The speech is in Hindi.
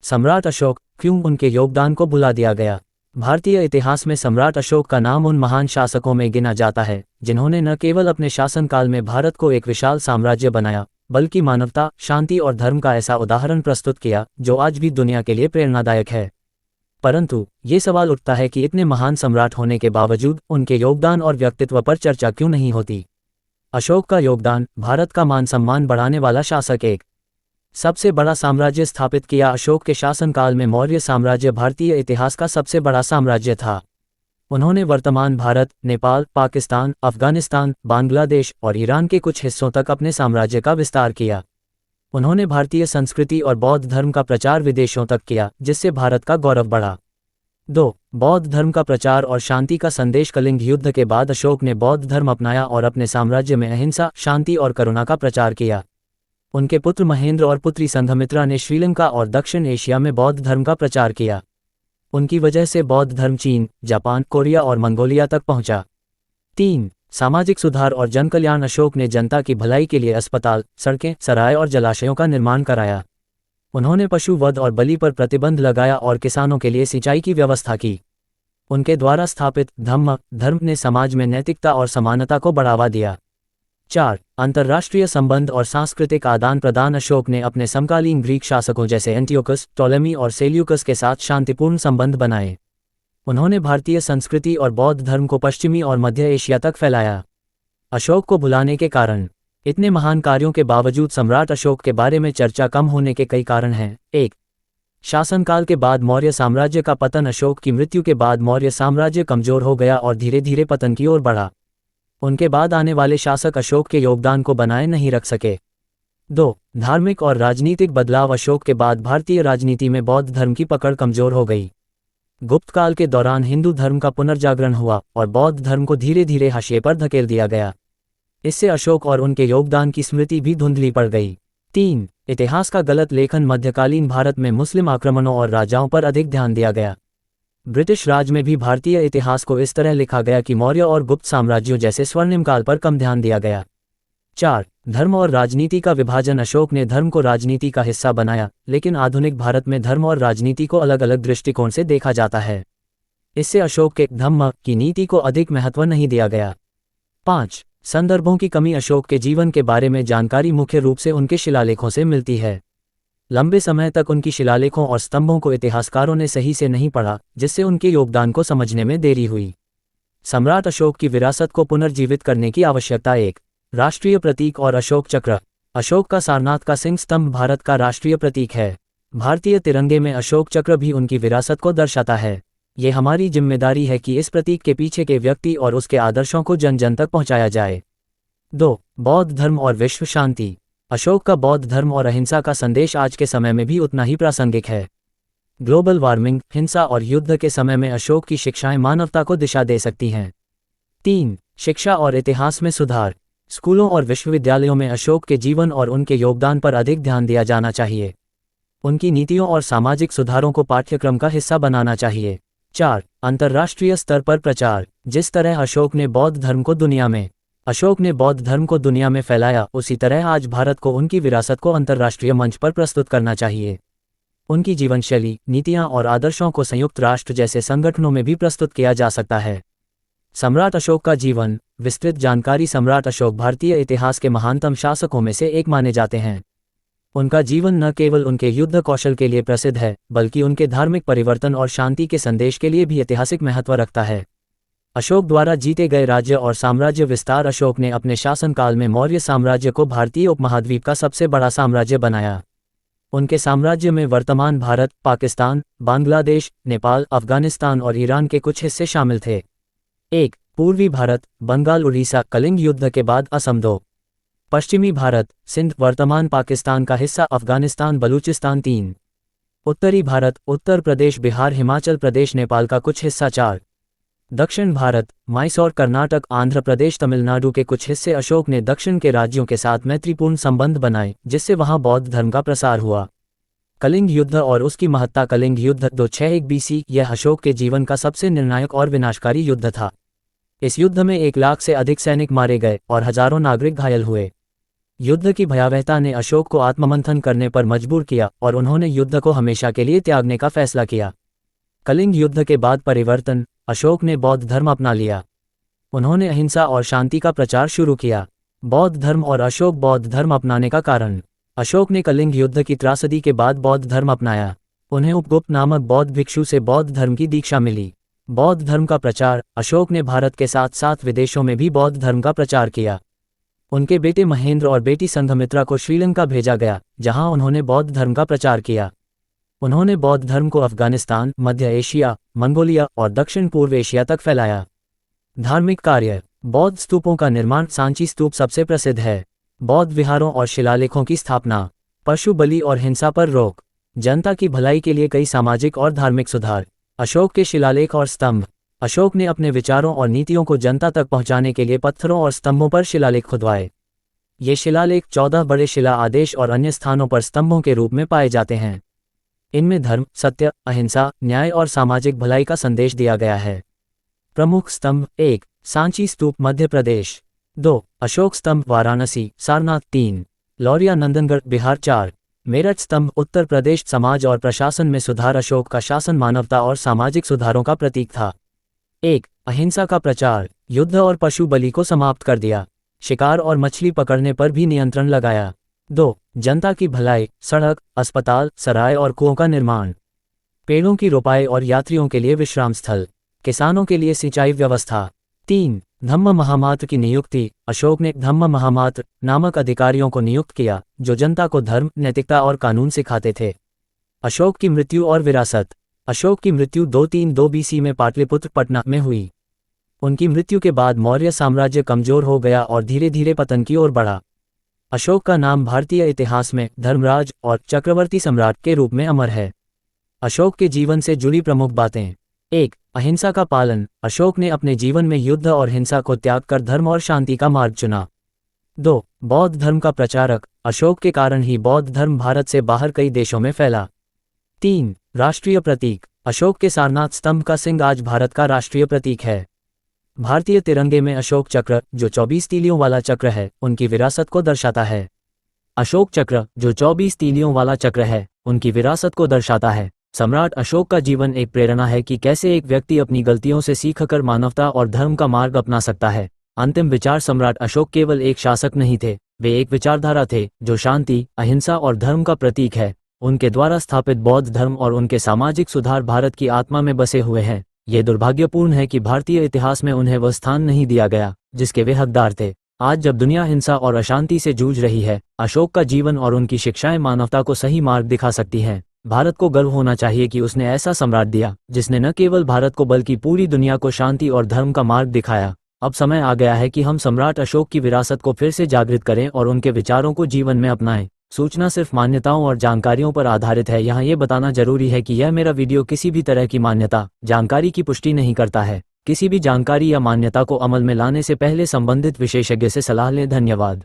सम्राट अशोक, क्यों उनके योगदान को भुला दिया गया? भारतीय इतिहास में सम्राट अशोक का नाम उन महान शासकों में गिना जाता है जिन्होंने न केवल अपने शासनकाल में भारत को एक विशाल साम्राज्य बनाया, बल्कि मानवता, शांति और धर्म का ऐसा उदाहरण प्रस्तुत किया जो आज भी दुनिया के लिए प्रेरणादायक है। परंतु ये सवाल उठता है कि इतने महान सम्राट होने के बावजूद उनके योगदान और व्यक्तित्व पर चर्चा क्यों नहीं होती? अशोक का योगदान, भारत का मान सम्मान बढ़ाने वाला शासक। एक सबसे बड़ा साम्राज्य स्थापित किया। अशोक के शासनकाल में मौर्य साम्राज्य भारतीय इतिहास का सबसे बड़ा साम्राज्य था। उन्होंने वर्तमान भारत, नेपाल, पाकिस्तान, अफगानिस्तान, बांग्लादेश और ईरान के कुछ हिस्सों तक अपने साम्राज्य का विस्तार किया। उन्होंने भारतीय संस्कृति और बौद्ध धर्म का प्रचार विदेशों तक किया, जिससे भारत का गौरव बढ़ा। 2. बौद्ध धर्म का प्रचार और शांति का संदेश। कलिंग युद्ध के बाद अशोक ने बौद्ध धर्म अपनाया और अपने साम्राज्य में अहिंसा, शांति और करुणा का प्रचार किया। उनके पुत्र महेंद्र और पुत्री संघमित्रा ने श्रीलंका और दक्षिण एशिया में बौद्ध धर्म का प्रचार किया। उनकी वजह से बौद्ध धर्म चीन, जापान, कोरिया और मंगोलिया तक पहुंचा। 3. सामाजिक सुधार और जनकल्याण। अशोक ने जनता की भलाई के लिए अस्पताल, सड़कें, सराय और जलाशयों का निर्माण कराया। उन्होंने पशु वध और बलि पर प्रतिबंध लगाया और किसानों के लिए सिंचाई की व्यवस्था की। उनके द्वारा स्थापित धर्म ने समाज में नैतिकता और समानता को बढ़ावा दिया। 4. अंतर्राष्ट्रीय संबंध और सांस्कृतिक आदान प्रदान। अशोक ने अपने समकालीन ग्रीक शासकों जैसे एंटियोकस, टोलेमी और सेल्यूकस के साथ शांतिपूर्ण संबंध बनाए। उन्होंने भारतीय संस्कृति और बौद्ध धर्म को पश्चिमी और मध्य एशिया तक फैलाया। अशोक को भुलाने के कारण। इतने महान कार्यों के बावजूद सम्राट अशोक के बारे में चर्चा कम होने के कई कारण हैं। 1. शासनकाल के बाद मौर्य साम्राज्य का पतन। अशोक की मृत्यु के बाद मौर्य साम्राज्य कमजोर हो गया और धीरे धीरे पतन की ओर बढ़ा। उनके बाद आने वाले शासक अशोक के योगदान को बनाए नहीं रख सके। 2. धार्मिक और राजनीतिक बदलाव। अशोक के बाद भारतीय राजनीति में बौद्ध धर्म की पकड़ कमजोर हो गई। गुप्त काल के दौरान हिंदू धर्म का पुनर्जागरण हुआ और बौद्ध धर्म को धीरे धीरे हाशिए पर धकेल दिया गया। इससे अशोक और उनके योगदान की स्मृति भी धुंधली पड़ गई। 3. इतिहास का गलत लेखन। मध्यकालीन भारत में मुस्लिम आक्रमणों और राजाओं पर अधिक ध्यान दिया गया। ब्रिटिश राज में भी भारतीय इतिहास को इस तरह लिखा गया कि मौर्य और गुप्त साम्राज्यों जैसे स्वर्णिम काल पर कम ध्यान दिया गया। 4. धर्म और राजनीति का विभाजन। अशोक ने धर्म को राजनीति का हिस्सा बनाया, लेकिन आधुनिक भारत में धर्म और राजनीति को अलग अलग दृष्टिकोण से देखा जाता है। इससे अशोक के धम्म की नीति को अधिक महत्व नहीं दिया गया। 5. संदर्भों की कमी। अशोक के जीवन के बारे में जानकारी मुख्य रूप से उनके शिलालेखों से मिलती है। लंबे समय तक उनकी शिलालेखों और स्तंभों को इतिहासकारों ने सही से नहीं पढ़ा, जिससे उनके योगदान को समझने में देरी हुई। सम्राट अशोक की विरासत को पुनर्जीवित करने की आवश्यकता। 1. राष्ट्रीय प्रतीक और अशोक चक्र। अशोक का सारनाथ का सिंह स्तंभ भारत का राष्ट्रीय प्रतीक है। भारतीय तिरंगे में अशोक चक्र भी उनकी विरासत को दर्शाता है। ये हमारी जिम्मेदारी है कि इस प्रतीक के पीछे के व्यक्ति और उसके आदर्शों को जन जन तक पहुंचाया जाए। 2. बौद्ध धर्म और विश्व शांति। अशोक का बौद्ध धर्म और अहिंसा का संदेश आज के समय में भी उतना ही प्रासंगिक है। ग्लोबल वार्मिंग, हिंसा और युद्ध के समय में अशोक की शिक्षाएं मानवता को दिशा दे सकती हैं। 3. शिक्षा और इतिहास में सुधार। स्कूलों और विश्वविद्यालयों में अशोक के जीवन और उनके योगदान पर अधिक ध्यान दिया जाना चाहिए। उनकी नीतियों और सामाजिक सुधारों को पाठ्यक्रम का हिस्सा बनाना चाहिए। 4. अंतर्राष्ट्रीय स्तर पर प्रचार। जिस तरह अशोक ने बौद्ध धर्म को दुनिया में फैलाया, उसी तरह आज भारत को उनकी विरासत को अंतर्राष्ट्रीय मंच पर प्रस्तुत करना चाहिए। उनकी जीवनशैली, नीतियां और आदर्शों को संयुक्त राष्ट्र जैसे संगठनों में भी प्रस्तुत किया जा सकता है। सम्राट अशोक का जीवन, विस्तृत जानकारी। सम्राट अशोक भारतीय इतिहास के महानतम शासकों में से एक माने जाते हैं। उनका जीवन न केवल उनके युद्ध कौशल के लिए प्रसिद्ध है, बल्कि उनके धार्मिक परिवर्तन और शांति के संदेश के लिए भी ऐतिहासिक महत्व रखता है। अशोक द्वारा जीते गए राज्य और साम्राज्य विस्तार। अशोक ने अपने शासनकाल में मौर्य साम्राज्य को भारतीय उपमहाद्वीप का सबसे बड़ा साम्राज्य बनाया। उनके साम्राज्य में वर्तमान भारत, पाकिस्तान, बांग्लादेश, नेपाल, अफगानिस्तान और ईरान के कुछ हिस्से शामिल थे। 1. पूर्वी भारत, बंगाल, उड़ीसा, कलिंग युद्ध के बाद असम। 2. पश्चिमी भारत, सिंध, वर्तमान पाकिस्तान का हिस्सा, अफगानिस्तान, बलूचिस्तान। 3. उत्तरी भारत, उत्तर प्रदेश, बिहार, हिमाचल प्रदेश, नेपाल का कुछ हिस्सा। 4. दक्षिण भारत, मैसूर, कर्नाटक, आंध्र प्रदेश, तमिलनाडु के कुछ हिस्से। अशोक ने दक्षिण के राज्यों के साथ मैत्रीपूर्ण संबंध बनाए, जिससे वहां बौद्ध धर्म का प्रसार हुआ। कलिंग युद्ध और उसकी महत्ता। कलिंग युद्ध 261 BC यह अशोक के जीवन का सबसे निर्णायक और विनाशकारी युद्ध था। इस युद्ध में 1 लाख से अधिक सैनिक मारे गए और हजारों नागरिक घायल हुए। युद्ध की भयावहता ने अशोक को आत्ममंथन करने पर मजबूर किया और उन्होंने युद्ध को हमेशा के लिए त्यागने का फैसला किया। कलिंग युद्ध के बाद परिवर्तन, अशोक ने बौद्ध धर्म अपना लिया। उन्होंने अहिंसा और शांति का प्रचार शुरू किया। बौद्ध धर्म और अशोक बौद्ध धर्म अपनाने का कारण। अशोक ने कलिंग युद्ध की त्रासदी के बाद बौद्ध धर्म अपनाया। उन्हें उपगुप्त नामक बौद्ध भिक्षु से बौद्ध धर्म की दीक्षा मिली। बौद्ध धर्म का प्रचार, अशोक ने भारत के साथ साथ विदेशों में भी बौद्ध धर्म का प्रचार किया। उनके बेटे महेंद्र और बेटी संघमित्रा को श्रीलंका भेजा गया, जहां उन्होंने बौद्ध धर्म का प्रचार किया। उन्होंने बौद्ध धर्म को अफगानिस्तान, मध्य एशिया, मंगोलिया और दक्षिण पूर्व एशिया तक फैलाया। धार्मिक कार्य, बौद्ध स्तूपों का निर्माण, सांची स्तूप सबसे प्रसिद्ध है। बौद्ध विहारों और शिलालेखों की स्थापना, पशु बलि और हिंसा पर रोक, जनता की भलाई के लिए कई सामाजिक और धार्मिक सुधार। अशोक के शिलालेख और स्तंभ, अशोक ने अपने विचारों और नीतियों को जनता तक पहुंचाने के लिए पत्थरों और स्तंभों पर शिलालेख खुदवाए। ये शिलालेख 14 बड़े शिला आदेश और अन्य स्थानों पर स्तंभों के रूप में पाए जाते हैं। इनमें धर्म, सत्य, अहिंसा, न्याय और सामाजिक भलाई का संदेश दिया गया है। प्रमुख स्तंभ: 1. सांची स्तूप, मध्य प्रदेश। 2. अशोक स्तंभ, वाराणसी, सारनाथ। 3. लौरिया, नंदनगढ़, बिहार। 4. मेरठ स्तंभ, उत्तर प्रदेश। समाज और प्रशासन में सुधार, अशोक का शासन मानवता और सामाजिक सुधारों का प्रतीक था। 1. अहिंसा का प्रचार, युद्ध और पशु बलि को समाप्त कर दिया। शिकार और मछली पकड़ने पर भी नियंत्रण लगाया। 2. जनता की भलाई, सड़क, अस्पताल, सराय और कुओं का निर्माण। पेड़ों की रोपाई और यात्रियों के लिए विश्राम स्थल। किसानों के लिए सिंचाई व्यवस्था। 3. धम्म महामात्र की नियुक्ति, अशोक ने धम्म महामात्र नामक अधिकारियों को नियुक्त किया, जो जनता को धर्म, नैतिकता और कानून सिखाते थे। अशोक की मृत्यु और विरासत, अशोक की मृत्यु 232 BC में पाटलिपुत्र, पटना में हुई। उनकी मृत्यु के बाद मौर्य साम्राज्य कमजोर हो गया और धीरे धीरे पतन की ओर बढ़ा। अशोक का नाम भारतीय इतिहास में धर्मराज और चक्रवर्ती सम्राट के रूप में अमर है। अशोक के जीवन से जुड़ी प्रमुख बातें: 1. अहिंसा का पालन, अशोक ने अपने जीवन में युद्ध और हिंसा को त्याग कर धर्म और शांति का मार्ग चुना। 2. बौद्ध धर्म का प्रचारक, अशोक के कारण ही बौद्ध धर्म भारत से बाहर कई देशों में फैला। 3. राष्ट्रीय प्रतीक, अशोक के सारनाथ स्तंभ का सिंह आज भारत का राष्ट्रीय प्रतीक है। भारतीय तिरंगे में अशोक चक्र, जो 24 तीलियों वाला चक्र है, उनकी विरासत को दर्शाता है। अशोक चक्र, जो 24 तीलियों वाला चक्र है, उनकी विरासत को दर्शाता है। सम्राट अशोक का जीवन एक प्रेरणा है कि कैसे एक व्यक्ति अपनी गलतियों से सीखकर मानवता और धर्म का मार्ग अपना सकता है। अंतिम विचार: सम्राट अशोक केवल एक शासक नहीं थे, वे एक विचारधारा थे जो शांति, अहिंसा और धर्म का प्रतीक है। उनके द्वारा स्थापित बौद्ध धर्म और उनके सामाजिक सुधार भारत की आत्मा में बसे हुए हैं। ये दुर्भाग्यपूर्ण है कि भारतीय इतिहास में उन्हें वह स्थान नहीं दिया गया जिसके वे हकदार थे। आज जब दुनिया हिंसा और अशांति से जूझ रही है, अशोक का जीवन और उनकी शिक्षाएं मानवता को सही मार्ग दिखा सकती हैं। भारत को गर्व होना चाहिए कि उसने ऐसा सम्राट दिया जिसने न केवल भारत को बल्कि पूरी दुनिया को शांति और धर्म का मार्ग दिखाया। अब समय आ गया है कि हम सम्राट अशोक की विरासत को फिर से जागृत करें और उनके विचारों को जीवन में अपनाएं। सूचना सिर्फ मान्यताओं और जानकारियों पर आधारित है। यहाँ ये बताना जरूरी है कि यह मेरा वीडियो किसी भी तरह की मान्यता, जानकारी की पुष्टि नहीं करता है। किसी भी जानकारी या मान्यता को अमल में लाने से पहले संबंधित विशेषज्ञ से सलाह लें। धन्यवाद।